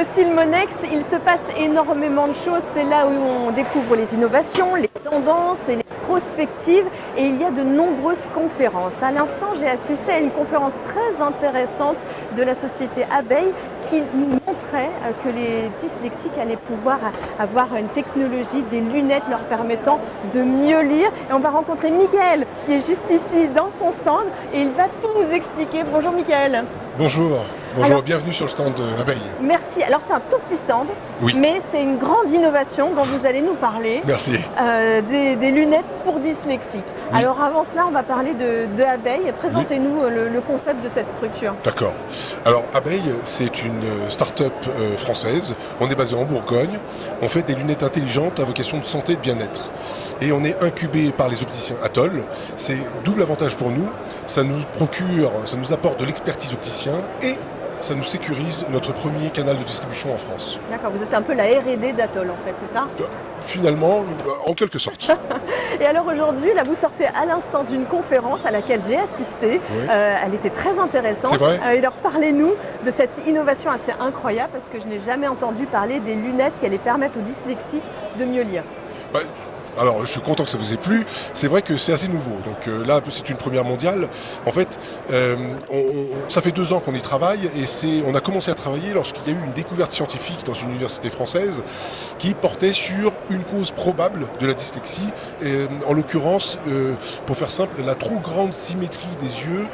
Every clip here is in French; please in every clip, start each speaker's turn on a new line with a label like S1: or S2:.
S1: Au Silmonext, il se passe énormément de choses. C'est là où on découvre les innovations, les tendances et les prospectives. Et il y a de nombreuses conférences. À l'instant, j'ai assisté à une conférence très intéressante de la société Abeille qui nous montrait que les dyslexiques allaient pouvoir avoir une technologie, des lunettes leur permettant de mieux lire. Et on va rencontrer Michael qui est juste ici dans son stand et il va tout nous expliquer. Bonjour Michael.
S2: Bonjour,
S1: Alors,
S2: bienvenue sur le stand Abeille.
S1: Merci. Alors c'est un tout petit stand,
S2: Oui.
S1: mais c'est une grande innovation dont vous allez nous parler.
S2: Merci.
S1: Des lunettes pour dyslexiques.
S2: Oui.
S1: Alors avant cela, on va parler de Abeille. Présentez-nous le concept de cette structure.
S2: D'accord. Alors Abeille, c'est une start-up française. On est basé en Bourgogne. On fait des lunettes intelligentes à vocation de santé et de bien-être. Et on est incubé par les opticiens Atoll. C'est double avantage pour nous. Ça nous apporte de l'expertise opticien et ça nous sécurise notre premier canal de distribution en France.
S1: D'accord, vous êtes un peu la R&D d'Atoll en fait, c'est ça?
S2: Finalement, en quelque sorte.
S1: Et alors aujourd'hui, là vous sortez à l'instant d'une conférence à laquelle j'ai assisté.
S2: Oui.
S1: Elle était très intéressante.
S2: C'est vrai.
S1: Et alors parlez-nous de cette innovation assez incroyable parce que je n'ai jamais entendu parler des lunettes qui allaient permettre aux dyslexiques de mieux lire.
S2: Alors, je suis content que ça vous ait plu. C'est vrai que c'est assez nouveau. Donc là, c'est une première mondiale. En fait, ça fait 2 ans qu'on y travaille et on a commencé à travailler lorsqu'il y a eu une découverte scientifique dans une université française qui portait sur une cause probable de la dyslexie. En l'occurrence, pour faire simple, la trop grande symétrie des yeux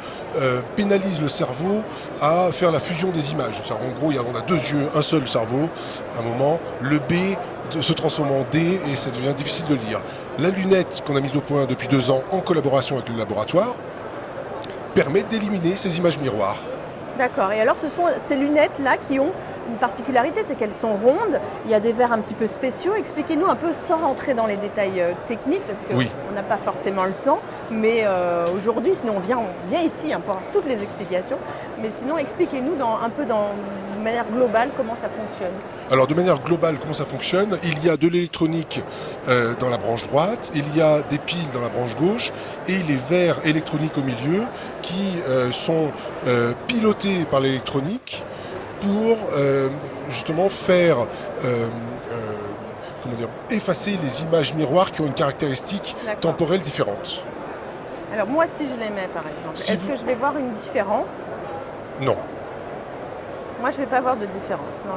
S2: pénalise le cerveau à faire la fusion des images. En gros, on a 2 yeux, un seul cerveau. À un moment, le B se transforme en D et ça devient difficile de lire. La lunette qu'on a mise au point depuis 2 ans en collaboration avec le laboratoire permet d'éliminer ces images miroirs.
S1: D'accord. Et alors, ce sont ces lunettes-là qui ont une particularité, c'est qu'elles sont rondes. Il y a des verres un petit peu spéciaux. Expliquez-nous un peu, sans rentrer dans les détails techniques, parce qu'on
S2: Oui.
S1: n'a pas forcément le temps. Mais aujourd'hui, sinon on vient ici pour avoir toutes les explications. Mais sinon, expliquez-nous de manière globale comment ça fonctionne.
S2: Alors de manière globale, comment ça fonctionne? Il y a de l'électronique dans la branche droite, il y a des piles dans la branche gauche et les verres électroniques au milieu qui sont pilotés par l'électronique pour justement faire effacer les images miroirs qui ont une caractéristique temporelle différente.
S1: Alors moi, si je les mets par exemple, est-ce que je vais voir une différence?
S2: Non.
S1: Moi, je ne vais pas voir de différence. Non,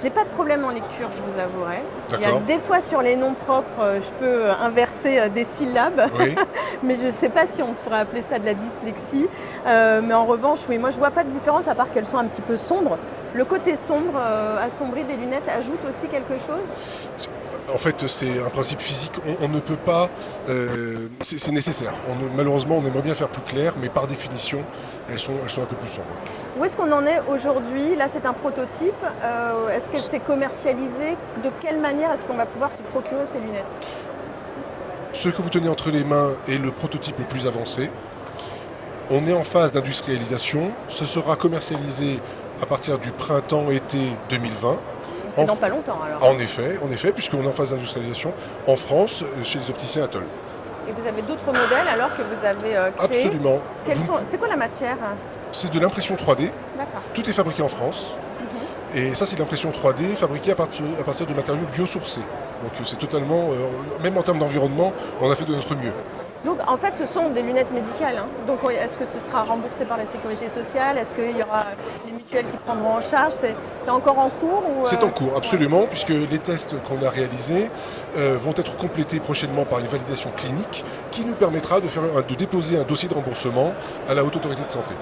S1: j'ai pas de problème en lecture, je vous avouerai. Il y a
S2: D'accord.
S1: des fois sur les noms propres, je peux inverser des syllabes,
S2: Oui.
S1: mais je ne sais pas si on pourrait appeler ça de la dyslexie. Mais en revanche, oui, moi je ne vois pas de différence à part qu'elles sont un petit peu sombres. Le côté sombre, assombri des lunettes ajoute aussi quelque chose?
S2: En fait, c'est un principe physique. On ne peut pas. C'est nécessaire. Malheureusement, on aimerait bien faire plus clair, mais par définition, elles sont un peu plus sombres.
S1: Où est-ce qu'on en est aujourd'hui? Là, c'est un prototype. Est-ce que c'est commercialisé? De quelle manière est-ce qu'on va pouvoir se procurer ces lunettes?
S2: Ce que vous tenez entre les mains est le prototype le plus avancé. On est en phase d'industrialisation. Ce sera commercialisé à partir du printemps-été 2020.
S1: C'est dans pas longtemps alors.
S2: En effet, puisqu'on est en phase d'industrialisation en France, chez les opticiens Atoll.
S1: Et vous avez d'autres modèles alors que vous avez créés?
S2: Absolument.
S1: C'est quoi la matière?
S2: C'est de l'impression 3D.
S1: D'accord.
S2: Tout est fabriqué en France. Et ça, c'est de l'impression 3D fabriquée à partir de matériaux biosourcés. Donc c'est totalement, même en termes d'environnement, on a fait de notre mieux.
S1: Donc en fait, ce sont des lunettes médicales. Donc est-ce que ce sera remboursé par la sécurité sociale? Est-ce qu'il y aura les mutuelles qui prendront en charge? C'est encore en cours ou
S2: C'est en cours, absolument, puisque les tests qu'on a réalisés vont être complétés prochainement par une validation clinique qui nous permettra de déposer un dossier de remboursement à la Haute Autorité de Santé.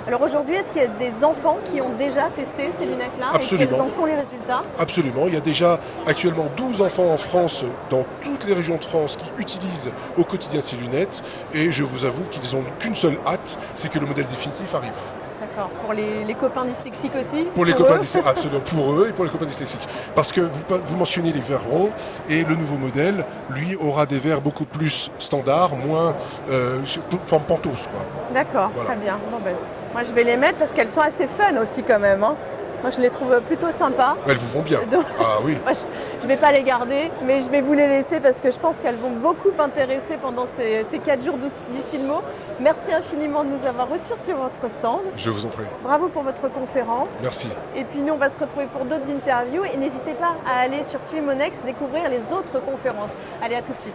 S1: Alors aujourd'hui, est-ce qu'il y a des enfants qui ont déjà testé ces lunettes-là?
S2: Absolument.
S1: Et quels en sont les résultats?
S2: Absolument. Il y a déjà actuellement 12 enfants en France, dans toutes les régions de France, qui utilisent au quotidien ces lunettes. Et je vous avoue qu'ils n'ont qu'une seule hâte, c'est que le modèle définitif arrive.
S1: D'accord. Pour les copains dyslexiques aussi?
S2: Pour les copains dyslexiques, absolument. Pour eux et pour les copains dyslexiques. Parce que vous mentionnez les verres ronds et le nouveau modèle, lui, aura des verres beaucoup plus standards, moins forme Pentos, quoi.
S1: D'accord,
S2: Voilà.
S1: très bien. Bon, moi, je vais les mettre parce qu'elles sont assez fun aussi quand même. Moi, je les trouve plutôt sympas.
S2: Elles vous vont bien.
S1: Donc,
S2: Ah oui.
S1: moi, je ne vais pas les garder, mais je vais vous les laisser parce que je pense qu'elles vont beaucoup intéresser pendant ces 4 jours du Silmo. Merci infiniment de nous avoir reçus sur votre stand.
S2: Je vous en prie.
S1: Bravo pour votre conférence.
S2: Merci.
S1: Et puis nous, on va se retrouver pour d'autres interviews. Et n'hésitez pas à aller sur Silmonext découvrir les autres conférences. Allez, à tout de suite.